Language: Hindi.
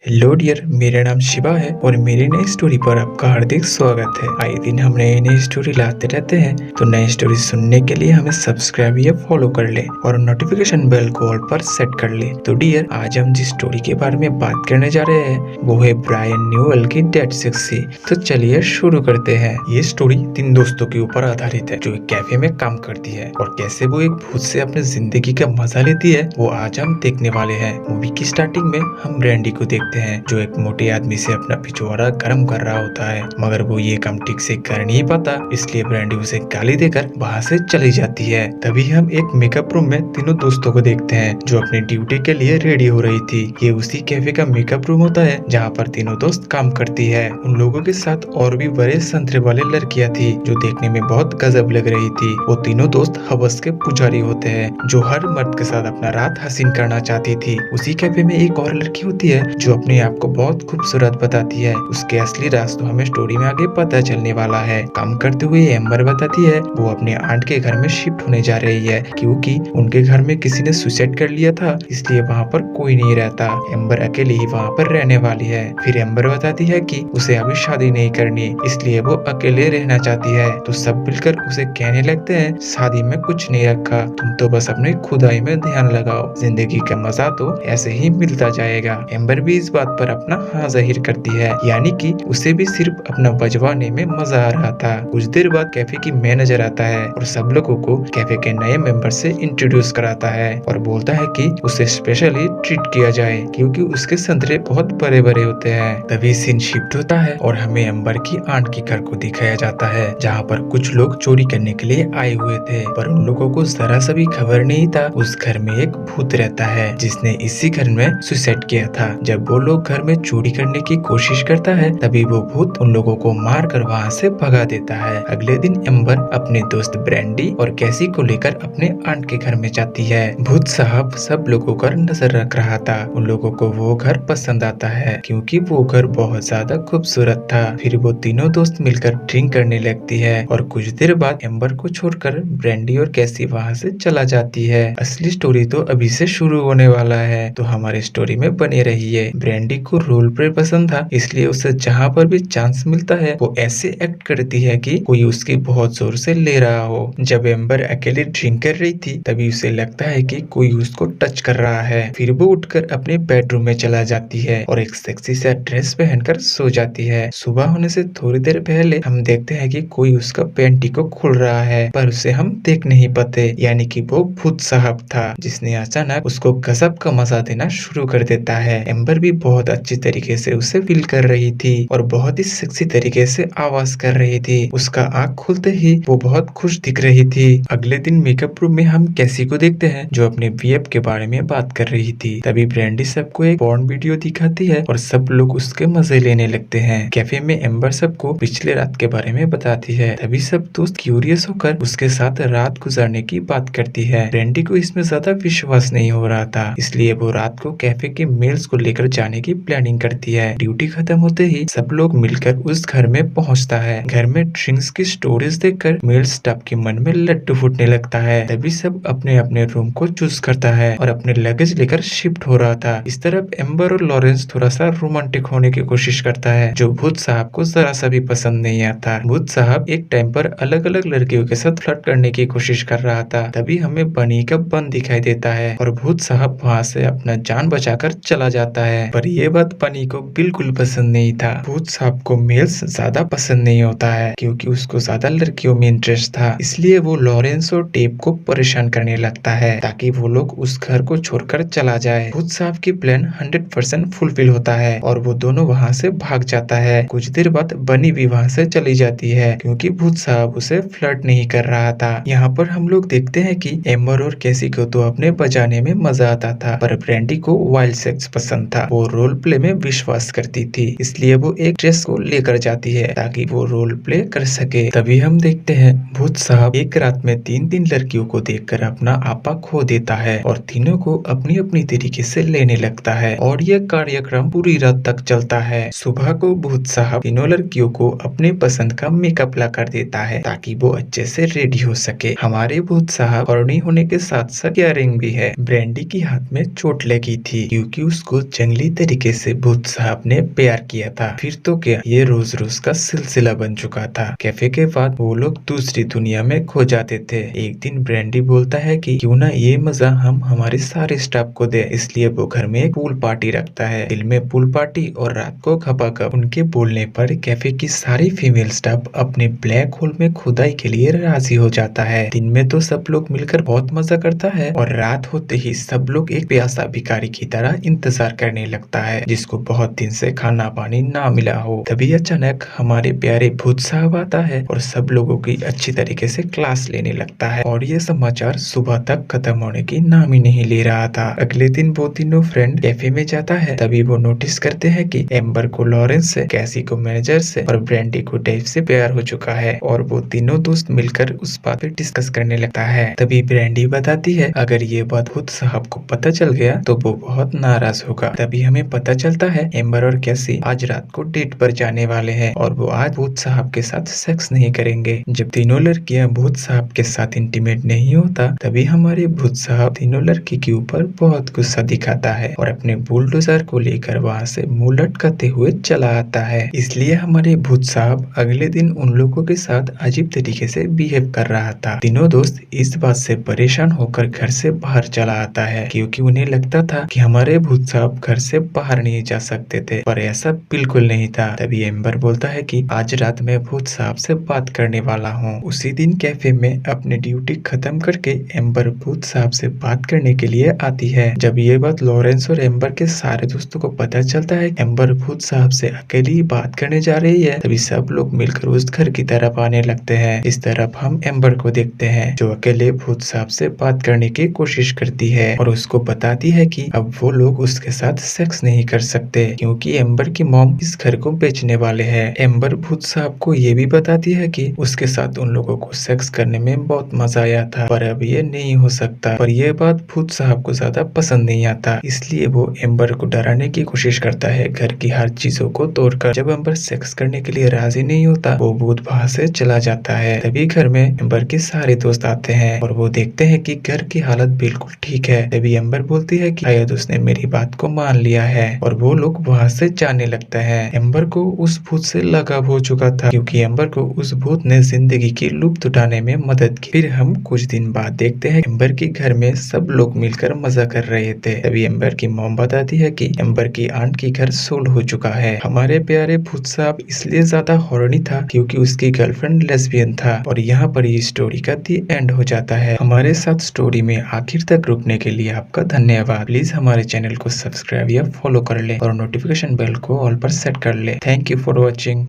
हेलो डियर, मेरा नाम शिवा है और मेरी नई स्टोरी पर आपका हार्दिक स्वागत है। आए दिन हम नई नई स्टोरी लाते रहते हैं, तो नई स्टोरी सुनने के लिए हमें सब्सक्राइब या फॉलो कर ले और नोटिफिकेशन बेल को ऑल पर सेट कर ले। तो डियर, आज हम जिस स्टोरी के बारे में बात करने जा रहे हैं वो है ब्रायन न्यूएल की डेड सेक्सी। तो चलिए शुरू करते हैं। ये स्टोरी 3 दोस्तों के ऊपर आधारित है जो एक कैफे में काम करती है और कैसे वो एक भूत से अपने जिंदगी का मजा लेती है वो आज हम देखने वाले हैं। मूवी की स्टार्टिंग में हम ब्रैंडी को देखते हैं जो एक मोटे आदमी से अपना पिछवाड़ा गर्म कर रहा होता है, मगर वो ये काम ठीक से कर नहीं पाता, इसलिए ब्रैंडी उसे गाली देकर वहाँ से चली जाती है। तभी हम एक मेकअप रूम में तीनों दोस्तों को देखते हैं जो अपनी ड्यूटी के लिए रेडी हो रही थी। ये उसी कैफे का मेकअप रूम होता है जहाँ पर तीनों दोस्त काम करती है। उन लोगों के साथ और भी बड़े संतरे वाले लड़कियाँ थी जो देखने में बहुत गजब लग रही थी। वो तीनों दोस्त हवस के पुजारी होते हैं जो हर मर्द के साथ अपना रात हसीन करना चाहती थी। उसी कैफे में एक और लड़की होती है जो अपने आप को बहुत खूबसूरत बताती है। उसके असली राज तो हमें स्टोरी में आगे पता चलने वाला है। काम करते हुए एम्बर बताती है वो अपने आंट के घर में शिफ्ट होने जा रही है क्योंकि उनके घर में किसी ने सुसाइड कर लिया था, इसलिए वहाँ पर कोई नहीं रहता। एम्बर अकेले ही वहाँ पर रहने वाली है। फिर एम्बर बताती है कि उसे अभी शादी नहीं करनी, इसलिए वो अकेले रहना चाहती है। तो सब मिलकर उसे कहने लगते हैं शादी में कुछ नहीं रखा, तुम तो बस अपनी खुदाई में ध्यान लगाओ, जिंदगी का मजा तो ऐसे ही मिलता जाएगा। एम्बर भी इस बात पर अपना हाँ जाहिर करती है, यानी कि उसे भी सिर्फ अपना बजवाने में मजा आ रहा था। कुछ देर बाद कैफे की मैनेजर आता है और सब लोगों को कैफे के नए मेंबर से इंट्रोड्यूस कराता है और बोलता है कि उसे स्पेशली ट्रीट किया जाए क्योंकि उसके संतरे बहुत बड़े बड़े होते हैं। तभी सीन शिफ्ट होता है और हमें एम्बर की आंट के घर को दिखाया जाता है जहाँ पर कुछ लोग चोरी करने के लिए आए हुए थे, पर उन लोगों को जरा सा भी खबर नहीं था उस घर में एक भूत रहता है जिसने इसी घर में सुसाइड किया था। जब वो लोग घर में चोरी करने की कोशिश करता है तभी वो भूत उन लोगों को मार कर वहाँ से भगा देता है। अगले दिन एम्बर अपने दोस्त ब्रैंडी और कैसी को लेकर अपने आंट के घर में जाती है। भूत साहब सब लोगों पर नजर रख रहा था। उन लोगों को वो घर पसंद आता है क्योंकि वो घर बहुत ज्यादा खूबसूरत था। फिर वो तीनों दोस्त मिलकर ड्रिंक करने लगती है और कुछ देर बाद एम्बर को छोड़कर ब्रैंडी और कैसी वहाँ से चला जाती है। असली स्टोरी तो अभी से शुरू होने वाला है, तो हमारे स्टोरी में बने रहिए। ब्रैंडी को रोल प्ले पसंद था, इसलिए उसे जहाँ पर भी चांस मिलता है वो ऐसे एक्ट करती है कि कोई उसकी बहुत जोर से ले रहा हो। जब एम्बर अकेले ड्रिंक कर रही थी तभी उसे लगता है कि कोई उसको टच कर रहा है। फिर वो उठकर अपने बेडरूम में चला जाती है और एक सेक्सी सा ड्रेस पहनकर सो जाती है। सुबह होने से थोड़ी देर पहले हम देखते हैं कि कोई उसका पैंटी को खोल रहा है, पर उसे हम देख नहीं पाते, यानी कि वो भूत साहब था जिसने अचानक उसको गजब का मजा देना शुरू कर देता है। एम्बर भी बहुत अच्छी तरीके से उसे फील कर रही थी और बहुत ही सेक्सी तरीके से आवाज कर रही थी। उसका आँख खुलते ही वो बहुत खुश दिख रही थी। अगले दिन मेकअप रूम में हम कैसी को देखते हैं जो अपने वीएफ के बारे में बात कर रही थी। तभी ब्रैंडी सबको एक पॉर्न वीडियो दिखाती है और सब लोग उसके मजे लेने लगते हैं। कैफे में एम्बर सबको पिछले रात के बारे में बताती है। तभी सब दोस्त क्यूरियस होकर उसके साथ रात गुजारने की बात करती है। ब्रैंडी को इसमें ज्यादा विश्वास नहीं हो रहा था, इसलिए वो रात को कैफे के मेल्स को लेकर जाने की प्लानिंग करती है। ड्यूटी खत्म होते ही सब लोग मिलकर उस घर में पहुंचता है। घर में ड्रिंक्स की स्टोरेज देखकर मेल स्टाफ के मन में लड्डू फूटने लगता है। तभी सब अपने अपने रूम को चूज करता है और अपने लगेज लेकर शिफ्ट हो रहा था। इस तरफ एम्बर और लॉरेंस थोड़ा सा रोमांटिक होने की कोशिश करता है जो भूत साहब को जरा सा भी पसंद नहीं आता। भूत साहब एक टाइम पर अलग अलग लड़कियों के साथ फ्लर्ट करने की कोशिश कर रहा था। तभी हमें बनी का बन दिखाई देता है और भूत साहब वहाँ से अपना जान बचाकर चला जाता है, पर ये बात बनी को बिल्कुल पसंद नहीं था। भूत साहब को मेल्स ज्यादा पसंद नहीं होता है क्योंकि उसको ज्यादा लड़कियों में इंटरेस्ट था, इसलिए वो लॉरेंस और टेप को परेशान करने लगता है ताकि वो लोग उस घर को छोड़कर चला जाए। भूत साहब की प्लान 100% फुलफिल होता है और वो दोनों वहाँ से भाग जाता है। कुछ देर बाद बनी भी वहाँ से चली जाती है क्योंकि भूत साहब उसे फ्लर्ट नहीं कर रहा था। यहाँ पर हम लोग देखते हैं कि एम्बर और कैसी को तो अपने बजाने में मजा आता था, पर ब्रैंडी को वाइल्ड सेक्स पसंद था। वो रोल प्ले में विश्वास करती थी, इसलिए वो एक ड्रेस को लेकर जाती है ताकि वो रोल प्ले कर सके। तभी हम देखते हैं भूत साहब एक रात में 3 लड़कियों को देखकर अपना आपा खो देता है और तीनों को अपनी अपनी तरीके से लेने लगता है और यह कार्यक्रम पूरी रात तक चलता है। सुबह को भूत साहब तीनों लड़कियों को अपने पसंद का मेकअप ला कर देता है ताकि वो अच्छे से रेडी हो सके। हमारे भूत साहब और होने के साथ साथ केयरिंग भी है। ब्रैंडी की हाथ में चोट लगी थी क्योंकि उसको जंगली तरीके से भूत साहब ने प्यार किया था। फिर तो क्या, ये रोज रोज का सिलसिला बन चुका था। कैफे के बाद वो लोग दूसरी दुनिया में खो जाते थे। एक दिन ब्रेंडी बोलता है कि क्यों ना ये मजा हम हमारे सारे स्टाफ को दे, इसलिए वो घर में एक पूल पार्टी रखता है। दिन में पूल पार्टी और रात को खपाखप। उनके बोलने पर कैफे की सारी फीमेल स्टाफ अपने ब्लैक होल में खुदाई के लिए राजी हो जाता है। दिन में तो सब लोग मिलकर बहुत मजा करता है और रात होते ही सब लोग एक प्यासा भिखारी की तरह इंतजार करने लगता है, जिसको बहुत दिन से खाना पानी ना मिला हो। तभी अचानक हमारे प्यारे भूत साहब आता है और सब लोगों की अच्छी तरीके से क्लास लेने लगता है। और ये समाचार सुबह तक खत्म होने की नाम ही नहीं ले रहा था। अगले दिन वो तीनों फ्रेंड कैफे में जाता है। तभी वो नोटिस करते हैं कि एम्बर को लॉरेंस से, कैसी को मैनेजर से और ब्रेंडी को डेव से प्यार हो चुका है। और वो तीनों दोस्त मिलकर उस बात पे डिस्कस करने लगता है। तभी ब्रेंडी बताती है अगर ये बात भूत साहब को पता चल गया तो वो बहुत नाराज होगा। तभी हमें पता चलता है एम्बर और कैसी आज रात को डेट पर जाने वाले हैं और वो आज भूत साहब के साथ सेक्स नहीं करेंगे। जब तीनों लड़कियां भूत साहब के साथ इंटीमेट नहीं होता, तभी हमारे भूत साहब तीनों लड़की के ऊपर बहुत गुस्सा दिखाता है और अपने बुलडोजर को लेकर वहाँ से मुंह लटकाते हुए चला आता है। इसलिए हमारे भूत साहब अगले दिन उन लोगों के साथ अजीब तरीके से बिहेव कर रहा था। तीनों दोस्त इस बात से परेशान होकर घर से बाहर चला आता है, क्योंकि उन्हें लगता था कि हमारे भूत साहब घर से बाहर नहीं जा सकते थे, पर ऐसा बिल्कुल नहीं था। तभी एम्बर बोलता है कि आज रात मैं भूत साहब से बात करने वाला हूँ। उसी दिन कैफे में अपनी ड्यूटी खत्म करके एम्बर भूत साहब से बात करने के लिए आती है। जब ये बात लॉरेंस और एम्बर के सारे दोस्तों को पता चलता है एम्बर भूत साहब से अकेली बात करने जा रही है, तभी सब लोग मिलकर उस घर की तरफ आने लगते हैं। इस तरफ हम एम्बर को देखते हैं जो अकेले भूत साहब से बात करने की कोशिश करती है और उसको बताती है कि अब वो लोग उसके साथ सेक्स नहीं कर सकते, क्योंकि एम्बर की मॉम इस घर को बेचने वाले हैं। एम्बर भूत साहब को ये भी बताती है कि उसके साथ उन लोगों को सेक्स करने में बहुत मजा आया था, पर अब ये नहीं हो सकता। पर यह बात भूत साहब को ज्यादा पसंद नहीं आता, इसलिए वो एम्बर को डराने की कोशिश करता है घर की हर चीजों को तोड़कर। जब एम्बर सेक्स करने के लिए राजी नहीं होता, वो भूत वहां से चला जाता है। तभी घर में एम्बर के सारे दोस्त आते हैं और वो देखते हैं कि घर की हालत बिल्कुल ठीक है। तभी एम्बर बोलती है कि शायद उसने मेरी बात को मान लिया है और वो लोग वहाँ से जाने लगता है। एम्बर को उस भूत से लगाव हो चुका था, क्योंकि एम्बर को उस भूत ने जिंदगी की लुत्फ उठाने में मदद की। फिर हम कुछ दिन बाद देखते हैं एम्बर के घर में सब लोग मिलकर मजा कर रहे थे। तभी एम्बर की मॉम बताती है कि एम्बर की आंट की घर सोल्ड हो चुका है। हमारे प्यारे भूत साहब इसलिए ज्यादा हॉर्नी था क्योंकि उसकी गर्लफ्रेंड लेस्बियन था। और यहाँ पर ये स्टोरी का दी एंड हो जाता है। हमारे साथ स्टोरी में आखिर तक रुकने के लिए आपका धन्यवाद। प्लीज हमारे चैनल को सब्सक्राइब या फॉलो कर ले और नोटिफिकेशन बेल को ऑल पर सेट कर ले। Thank you for watching.